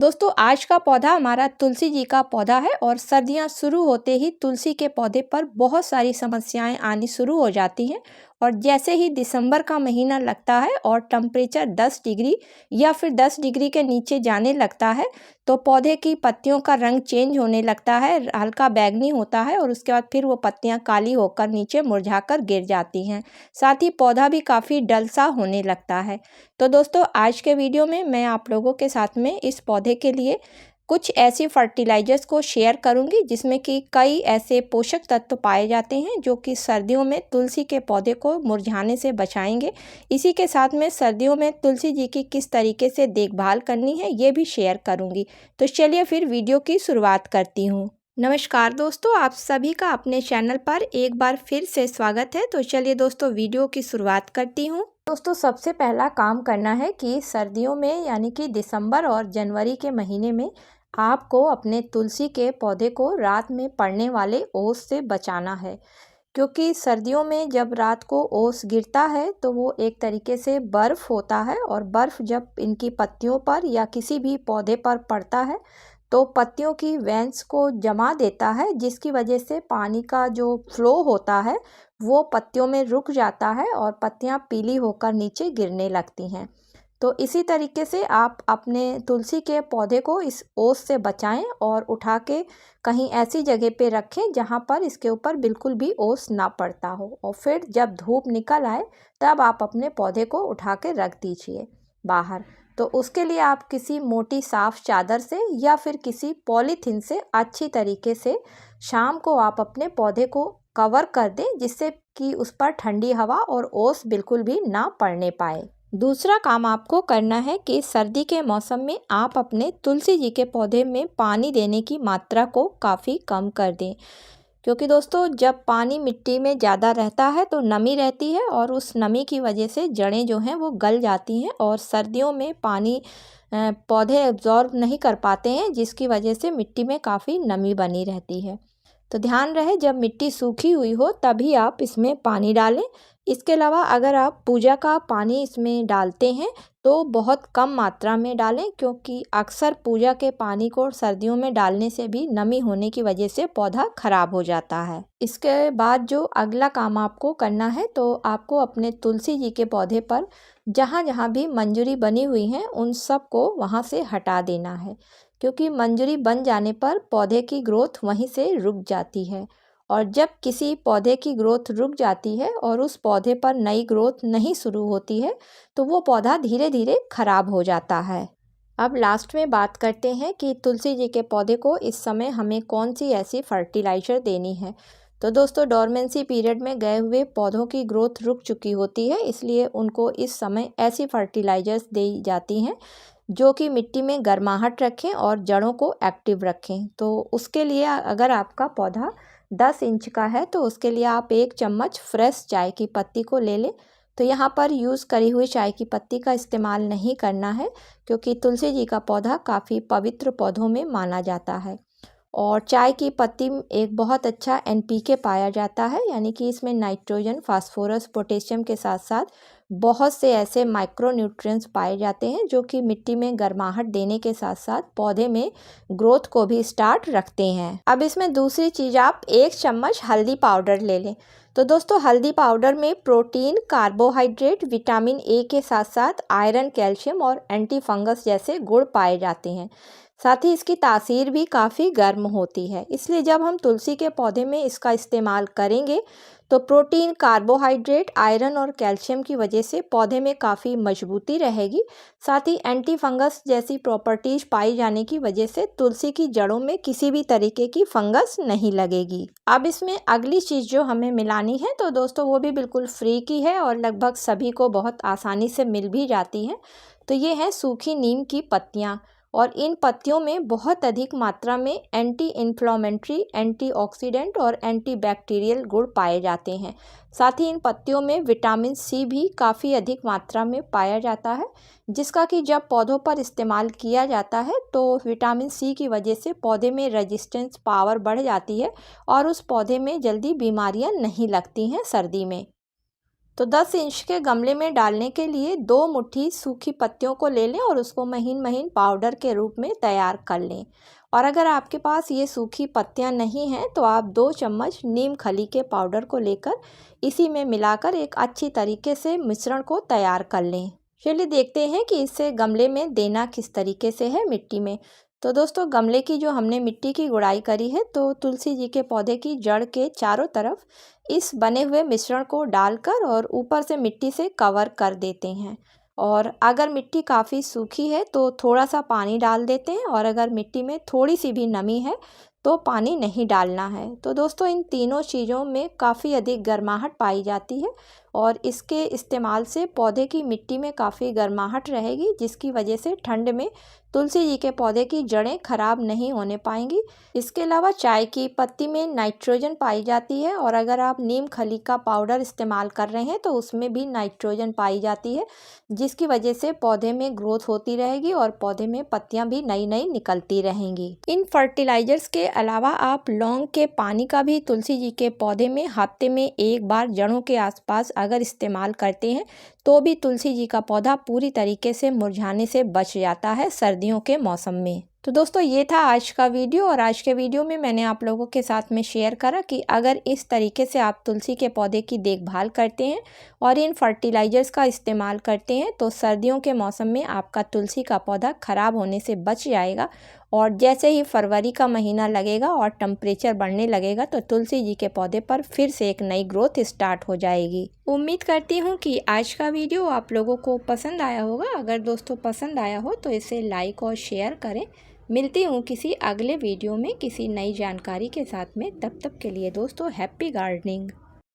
दोस्तों आज का पौधा हमारा तुलसी जी का पौधा है और सर्दियां शुरू होते ही तुलसी के पौधे पर बहुत सारी समस्याएं आनी शुरू हो जाती हैं। और जैसे ही दिसंबर का महीना लगता है और टेम्परेचर 10 डिग्री या फिर 10 डिग्री के नीचे जाने लगता है तो पौधे की पत्तियों का रंग चेंज होने लगता है, हल्का बैंगनी होता है और उसके बाद फिर वो पत्तियां काली होकर नीचे मुरझाकर गिर जाती हैं। साथ ही पौधा भी काफ़ी डल सा होने लगता है। तो दोस्तों आज के वीडियो में मैं आप लोगों के साथ में इस पौधे के लिए कुछ ऐसी फर्टिलाइजर्स को शेयर करूंगी जिसमें कि कई ऐसे पोषक तत्व पाए जाते हैं जो कि सर्दियों में तुलसी के पौधे को मुरझाने से बचाएंगे। इसी के साथ में सर्दियों में तुलसी जी की किस तरीके से देखभाल करनी है ये भी शेयर करूंगी। तो चलिए फिर वीडियो की शुरुआत करती हूँ। नमस्कार दोस्तों, आप सभी का अपने चैनल पर एक बार फिर से स्वागत है। तो चलिए दोस्तों वीडियो की शुरुआत करती हूँ। दोस्तों सबसे पहला काम करना है कि सर्दियों में यानी कि दिसंबर और जनवरी के महीने में आपको अपने तुलसी के पौधे को रात में पड़ने वाले ओस से बचाना है। क्योंकि सर्दियों में जब रात को ओस गिरता है तो वो एक तरीके से बर्फ़ होता है और बर्फ़ जब इनकी पत्तियों पर या किसी भी पौधे पर पड़ता है तो पत्तियों की वेन्स को जमा देता है, जिसकी वजह से पानी का जो फ्लो होता है वो पत्तियों में रुक जाता है और पत्तियां पीली होकर नीचे गिरने लगती हैं। तो इसी तरीके से आप अपने तुलसी के पौधे को इस ओस से बचाएं और उठा के कहीं ऐसी जगह पे रखें जहां पर इसके ऊपर बिल्कुल भी ओस ना पड़ता हो। और फिर जब धूप निकल आए तब आप अपने पौधे को उठा के रख दीजिए बाहर। तो उसके लिए आप किसी मोटी साफ चादर से या फिर किसी पॉलीथीन से अच्छी तरीके से शाम को आप अपने पौधे को कवर कर दें, जिससे कि उस पर ठंडी हवा और ओस बिल्कुल भी ना पड़ने पाए। दूसरा काम आपको करना है कि सर्दी के मौसम में आप अपने तुलसी जी के पौधे में पानी देने की मात्रा को काफ़ी कम कर दें। क्योंकि दोस्तों जब पानी मिट्टी में ज़्यादा रहता है तो नमी रहती है और उस नमी की वजह से जड़ें जो हैं वो गल जाती हैं और सर्दियों में पानी पौधे एब्जॉर्ब नहीं कर पाते हैं, जिसकी वजह से मिट्टी में काफ़ी नमी बनी रहती है। तो ध्यान रहे जब मिट्टी सूखी हुई हो तभी आप इसमें पानी डालें। इसके अलावा अगर आप पूजा का पानी इसमें डालते हैं तो बहुत कम मात्रा में डालें, क्योंकि अक्सर पूजा के पानी को सर्दियों में डालने से भी नमी होने की वजह से पौधा खराब हो जाता है। इसके बाद जो अगला काम आपको करना है तो आपको अपने तुलसी जी के पौधे पर जहाँ जहाँ भी मंजरी बनी हुई हैं उन सब को वहाँ से हटा देना है, क्योंकि मंजरी बन जाने पर पौधे की ग्रोथ वहीं से रुक जाती है। और जब किसी पौधे की ग्रोथ रुक जाती है और उस पौधे पर नई ग्रोथ नहीं शुरू होती है तो वो पौधा धीरे धीरे खराब हो जाता है। अब लास्ट में बात करते हैं कि तुलसी जी के पौधे को इस समय हमें कौन सी ऐसी फर्टिलाइज़र देनी है। तो दोस्तों डोरमेंसी पीरियड में गए हुए पौधों की ग्रोथ रुक चुकी होती है, इसलिए उनको इस समय ऐसी फर्टिलाइज़र्स दी जाती हैं जो कि मिट्टी में गर्माहट रखें और जड़ों को एक्टिव रखें। तो उसके लिए अगर आपका पौधा 10 इंच का है तो उसके लिए आप 1 चम्मच फ्रेश चाय की पत्ती को ले लें। तो यहाँ पर यूज़ करी हुई चाय की पत्ती का इस्तेमाल नहीं करना है, क्योंकि तुलसी जी का पौधा काफ़ी पवित्र पौधों में माना जाता है। और चाय की पत्ती में एक बहुत अच्छा एनपीके पाया जाता है, यानी कि इसमें नाइट्रोजन, फास्फोरस, पोटेशियम के साथ साथ बहुत से ऐसे माइक्रो न्यूट्रिएंट्स पाए जाते हैं जो कि मिट्टी में गर्माहट देने के साथ साथ पौधे में ग्रोथ को भी स्टार्ट रखते हैं। अब इसमें दूसरी चीज़ आप 1 चम्मच हल्दी पाउडर ले लें। तो दोस्तों हल्दी पाउडर में प्रोटीन, कार्बोहाइड्रेट, विटामिन ए के साथ साथ आयरन, कैल्शियम और एंटी फंगस जैसे गुण पाए जाते हैं। साथ ही इसकी तासीर भी काफ़ी गर्म होती है, इसलिए जब हम तुलसी के पौधे में इसका इस्तेमाल करेंगे तो प्रोटीन, कार्बोहाइड्रेट, आयरन और कैल्शियम की वजह से पौधे में काफ़ी मजबूती रहेगी। साथ ही एंटी फंगस जैसी प्रॉपर्टीज पाई जाने की वजह से तुलसी की जड़ों में किसी भी तरीके की फंगस नहीं लगेगी। अब इसमें अगली चीज़ जो हमें मिलानी है तो दोस्तों वो भी बिल्कुल फ्री की है और लगभग सभी को बहुत आसानी से मिल भी जाती है। तो ये है सूखी नीम की पत्तियाँ, और इन पत्तियों में बहुत अधिक मात्रा में एंटी इन्फ्लामेटरी, एंटीऑक्सीडेंट और एंटीबैक्टीरियल गुण पाए जाते हैं। साथ ही इन पत्तियों में विटामिन सी भी काफ़ी अधिक मात्रा में पाया जाता है, जिसका कि जब पौधों पर इस्तेमाल किया जाता है तो विटामिन सी की वजह से पौधे में रेजिस्टेंस पावर बढ़ जाती है और उस पौधे में जल्दी बीमारियां नहीं लगती हैं सर्दी में। तो 10 इंच के गमले में डालने के लिए 2 मुट्ठी सूखी पत्तियों को ले लें और उसको महीन महीन पाउडर के रूप में तैयार कर लें। और अगर आपके पास ये सूखी पत्तियां नहीं हैं तो आप 2 चम्मच नीम खली के पाउडर को लेकर इसी में मिलाकर एक अच्छी तरीके से मिश्रण को तैयार कर लें। चलिए देखते हैं कि इससे गमले में देना किस तरीके से है मिट्टी में। तो दोस्तों, गमले की जो हमने मिट्टी की गुड़ाई करी है, तो तुलसी जी के पौधे की जड़ के चारों तरफ इस बने हुए मिश्रण को डालकर और ऊपर से मिट्टी से कवर कर देते हैं। और अगर मिट्टी काफ़ी सूखी है तो थोड़ा सा पानी डाल देते हैं, और अगर मिट्टी में थोड़ी सी भी नमी है तो पानी नहीं डालना है। तो दोस्तों, इन तीनों चीज़ों में काफ़ी अधिक गर्माहट पाई जाती है और इसके इस्तेमाल से पौधे की मिट्टी में काफ़ी गर्माहट रहेगी, जिसकी वजह से ठंड में तुलसी जी के पौधे की जड़ें खराब नहीं होने पाएंगी। इसके अलावा चाय की पत्ती में नाइट्रोजन पाई जाती है, और अगर आप नीम खली का पाउडर इस्तेमाल कर रहे हैं तो उसमें भी नाइट्रोजन पाई जाती है, जिसकी वजह से पौधे में ग्रोथ होती रहेगी और पौधे में पत्तियां भी नई नई निकलती रहेंगी। इन फर्टिलाइजर्स के अलावा आप लौंग के पानी का भी तुलसी जी के पौधे में हफ्ते में एक बार जड़ों के आसपास अगर इस्तेमाल करते हैं तो भी तुलसी जी का पौधा पूरी तरीके से मुरझाने से बच जाता है सर्दियों के मौसम में। तो दोस्तों, ये था आज का वीडियो, और आज के वीडियो में मैंने आप लोगों के साथ में शेयर करा कि अगर इस तरीके से आप तुलसी के पौधे की देखभाल करते हैं और इन फर्टिलाइजर्स का इस्तेमाल करते हैं तो सर्दियों के मौसम में आपका तुलसी का पौधा खराब होने से बच जाएगा। और जैसे ही फरवरी का महीना लगेगा और टेम्परेचर बढ़ने लगेगा तो तुलसी जी के पौधे पर फिर से एक नई ग्रोथ स्टार्ट हो जाएगी। उम्मीद करती हूँ कि आज का वीडियो आप लोगों को पसंद आया होगा। अगर दोस्तों पसंद आया हो तो इसे लाइक और शेयर करें। मिलती हूँ किसी अगले वीडियो में किसी नई जानकारी के साथ में। तब तक के लिए दोस्तों, हैप्पी गार्डनिंग।